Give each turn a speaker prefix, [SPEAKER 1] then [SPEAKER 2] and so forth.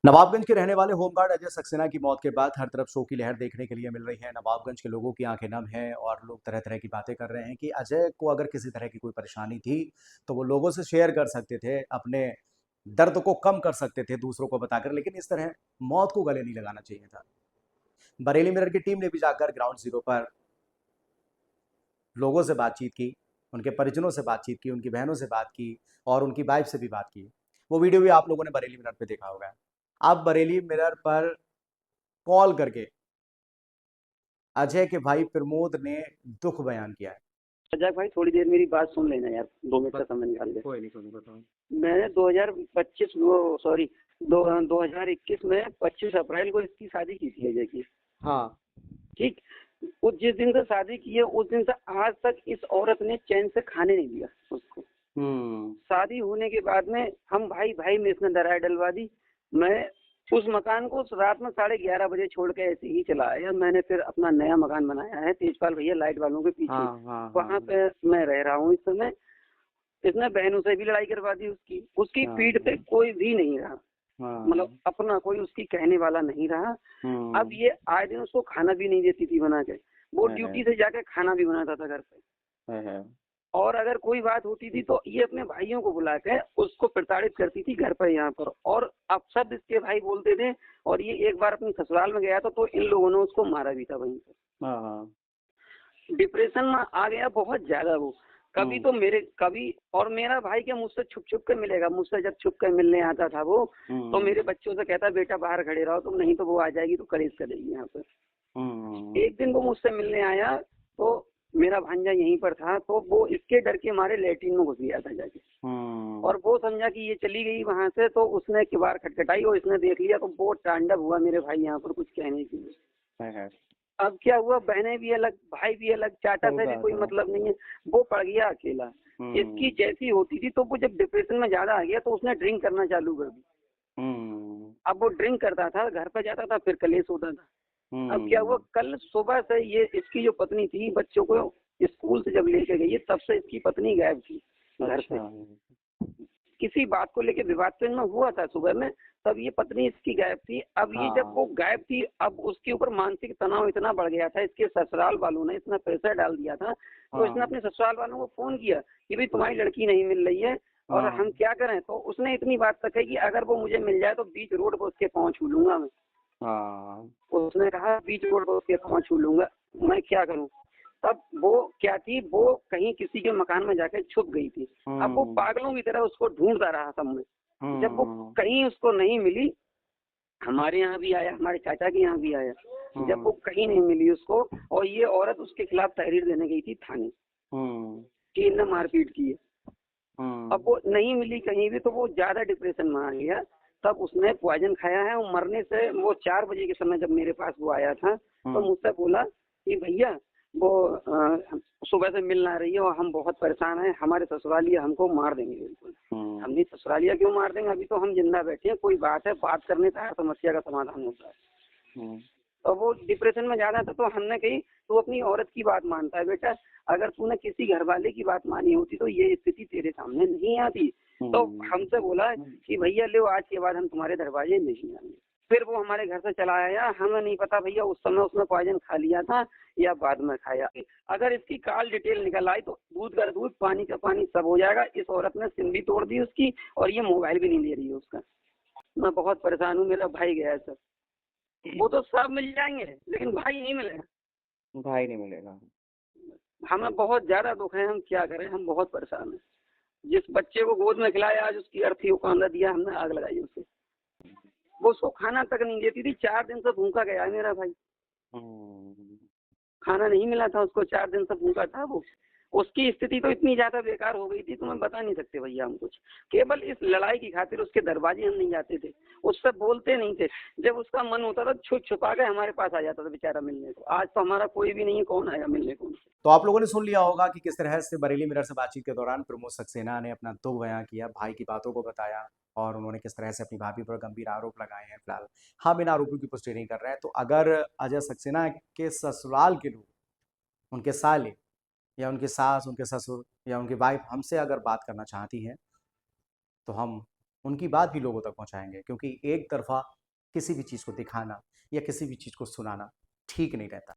[SPEAKER 1] नवाबगंज के रहने वाले होमगार्ड अजय सक्सेना की मौत के बाद हर तरफ शोक की लहर देखने के लिए मिल रही है। नवाबगंज के लोगों की आंखें नम हैं और लोग तरह तरह की बातें कर रहे हैं कि अजय को अगर किसी तरह की कोई परेशानी थी तो वो लोगों से शेयर कर सकते थे, अपने दर्द को कम कर सकते थे दूसरों को बताकर, लेकिन इस तरह मौत को गले नहीं लगाना चाहिए था। बरेली मिरर की टीम ने भी जाकर ग्राउंड जीरो पर लोगों से बातचीत की, उनके परिजनों से बातचीत की, उनकी बहनों से बात की और उनकी वाइफ से भी बात की। वो वीडियो भी आप लोगों ने बरेली मिरर पे देखा होगा। अब बरेली मिरर पर कॉल करके अजय के भाई प्रमोद ने दुख बयान किया है।
[SPEAKER 2] सजाक भाई थोड़ी देर मेरी बात सुन लेना यार, 2 मिनट का समय निकाल ले।
[SPEAKER 1] कोई नहीं, कोई नहीं, बताओ।
[SPEAKER 2] मैंने 2025 वो सॉरी 2021 में 25 अप्रैल को इसकी शादी की थी अजय की।
[SPEAKER 1] हाँ।
[SPEAKER 2] ठीक। उस जिस दिन से शादी की है उस दिन से आज तक इस औरत ने चैन से खाने नहीं दिया उसको। शादी होने के बाद में हम भाई भाई में इसने दरार डलवा दी। मैं उस मकान को उस रात में 11:30 बजे छोड़ के ऐसे ही चला आया। मैंने फिर अपना नया मकान बनाया है तेजपाल भैया लाइट वालों के पीछे। वहाँ पे मैं रह रहा हूँ इस समय। इसने बहनों से भी लड़ाई करवा दी उसकी उसकी पीठ पे कोई भी नहीं रहा, मतलब अपना कोई उसकी कहने वाला नहीं रहा। अब ये आए दिन उसको खाना भी नहीं देती थी बना के। वो ड्यूटी से जाके खाना भी बनाता था घर पे। और अगर कोई बात होती थी तो ये अपने भाइयों को बुला के उसको प्रताड़ित करती थी घर पर यहाँ पर। और अब सब इसके भाई बोलते थे। और ये एक बार अपनी ससुराल में गया था तो इन लोगों ने उसको मारा भी था वहीं पर। डिप्रेशन में आ गया बहुत ज्यादा वो। कभी तो मेरा भाई क्या मुझसे छुप छुप के मिलेगा। मुझसे जब छुप के मिलने आता था वो तो मेरे बच्चों से कहता बेटा बाहर खड़े रहो तुम, नहीं तो वो आ जाएगी तो कलेश करेगी यहाँ पर। एक दिन वो मुझसे मिलने आया तो मेरा भांजा यहीं पर था तो वो इसके डर के मारे लैट्रिन में घुस गया था जाके। और वो समझा कि ये चली गई वहां से तो उसने किवाड़ खटखटाई और इसने देख लिया तो वो तांडव हुआ मेरे भाई यहाँ पर कुछ कहने के लिए। अब क्या हुआ, बहनें भी अलग भाई भी अलग, चाचा से भी कोई मतलब नहीं है। वो पड़ गया अकेला। इसकी जैसी होती थी तो वो जब डिप्रेशन में ज्यादा आ गया तो उसने ड्रिंक करना चालू कर दी। अब वो ड्रिंक करता था, घर पर जाता था, फिर कलेश होता था। अब क्या हुआ, कल सुबह से ये इसकी जो पत्नी थी बच्चों को स्कूल से जब लेके गई है तब से इसकी पत्नी गायब थी घर से। किसी बात को लेके विवाद तो इनमें हुआ था सुबह में, तब ये पत्नी इसकी गायब थी। अब ये जब वो गायब थी अब उसके ऊपर मानसिक तनाव इतना बढ़ गया था। इसके ससुराल वालों ने इतना प्रेशर डाल दिया था तो इसने अपने ससुराल वालों को फोन किया कि भाई तुम्हारी लड़की नहीं मिल रही है और हम क्या करें। तो उसने इतनी बात तक कही कि अगर वो मुझे मिल जाए तो बीच रोड पर उसके पाँव छू लूंगा मैं। उसने कहा बीच रोड पर उसके पाँव छू लूंगा, मैं क्या करूं। तब वो क्या थी, वो कहीं किसी के मकान में जाकर छुप गई थी। अब वो पागलों की तरह उसको ढूंढता रहा सब में। जब वो कहीं उसको नहीं मिली, हमारे यहाँ भी आया, हमारे चाचा के यहाँ भी आया। जब वो कहीं नहीं मिली उसको और ये औरत उसके खिलाफ तहरीर देने गई थी थाने कि इन्हें मारपीट की है। अब वो नहीं मिली कहीं भी तो वो ज्यादा डिप्रेशन में आ गया। तब उसने पॉइजन खाया है और मरने से वो 4 बजे के समय जब मेरे पास वो आया था तो मुझसे बोला कि भैया वो सुबह से मिल ना रही है और हम बहुत परेशान हैं, हमारे ससुरालिया हमको मार देंगे बिल्कुल। हमने ससुरालिया क्यों मार देंगे, अभी तो हम जिंदा बैठे हैं, कोई बात है बात करने से हर समस्या का समाधान होता है। तो वो डिप्रेशन में ज्यादा था तो हमने कही तू अपनी औरत की बात मानता है बेटा, अगर तूने किसी घर वाले की बात मानी होती तो ये स्थिति तेरे सामने नहीं आती। तो हमसे बोला कि भैया लो आज के बाद हम तुम्हारे दरवाजे नहीं आएंगे। फिर वो हमारे घर से चला आया। हमें नहीं पता भैया उस समय उसने पॉइजन खा लिया था या बाद में खाया। अगर इसकी कॉल डिटेल निकल आई तो दूध का दूध पानी का पानी सब हो जाएगा। इस औरत ने सिम भी तोड़ दी उसकी और ये मोबाइल भी नहीं दे रही है उसका। मैं बहुत परेशान हूँ, मेरा भाई गया है सर। वो तो सब मिल जाएंगे लेकिन भाई नहीं मिलेगा।
[SPEAKER 1] भाई नहीं मिलेगा।
[SPEAKER 2] हमें बहुत ज्यादा दुख है, हम क्या करें, हम बहुत परेशान हैं। जिस बच्चे को गोद में खिलाया आज उसकी अर्थी को कांदा दिया हमने, आग लगाई उसे। वो उसको खाना तक नहीं देती थी, 4 दिन से भूखा गया है मेरा भाई। खाना नहीं मिला था उसको, 4 दिन से भूखा था वो। उसकी स्थिति तो इतनी ज्यादा बेकार हो गई थी तुम्हें बता नहीं सकते भैया हम कुछ। केवल इस लड़ाई की खातिर उसके दरवाजे हम नहीं जाते थे, उससे बोलते नहीं थे। जब उसका मन होता था छुप छुपा के हमारे पास आ जाता था बेचारा मिलने को। आज तो हमारा कोई भी नहीं है, कौन आएगा मिलने को।
[SPEAKER 1] तो आप लोगों ने सुन लिया होगा कि किस तरह से बरेली मिरर से बातचीत के दौरान प्रमोद सक्सेना ने अपना दुख बयां किया, भाई की बातों को बताया और उन्होंने किस तरह से अपनी भाभी पर गंभीर आरोप लगाए हैं। फिलहाल हम इन आरोपों की पुष्टि नहीं कर रहे हैं। तो अगर अजय सक्सेना के ससुराल के लोग, उनके साले या उनकी सास, उनके ससुर या उनकी वाइफ हमसे अगर बात करना चाहती हैं तो हम उनकी बात भी लोगों तक पहुँचाएँगे, क्योंकि एक तरफ़ा किसी भी चीज़ को दिखाना या किसी भी चीज़ को सुनाना ठीक नहीं रहता।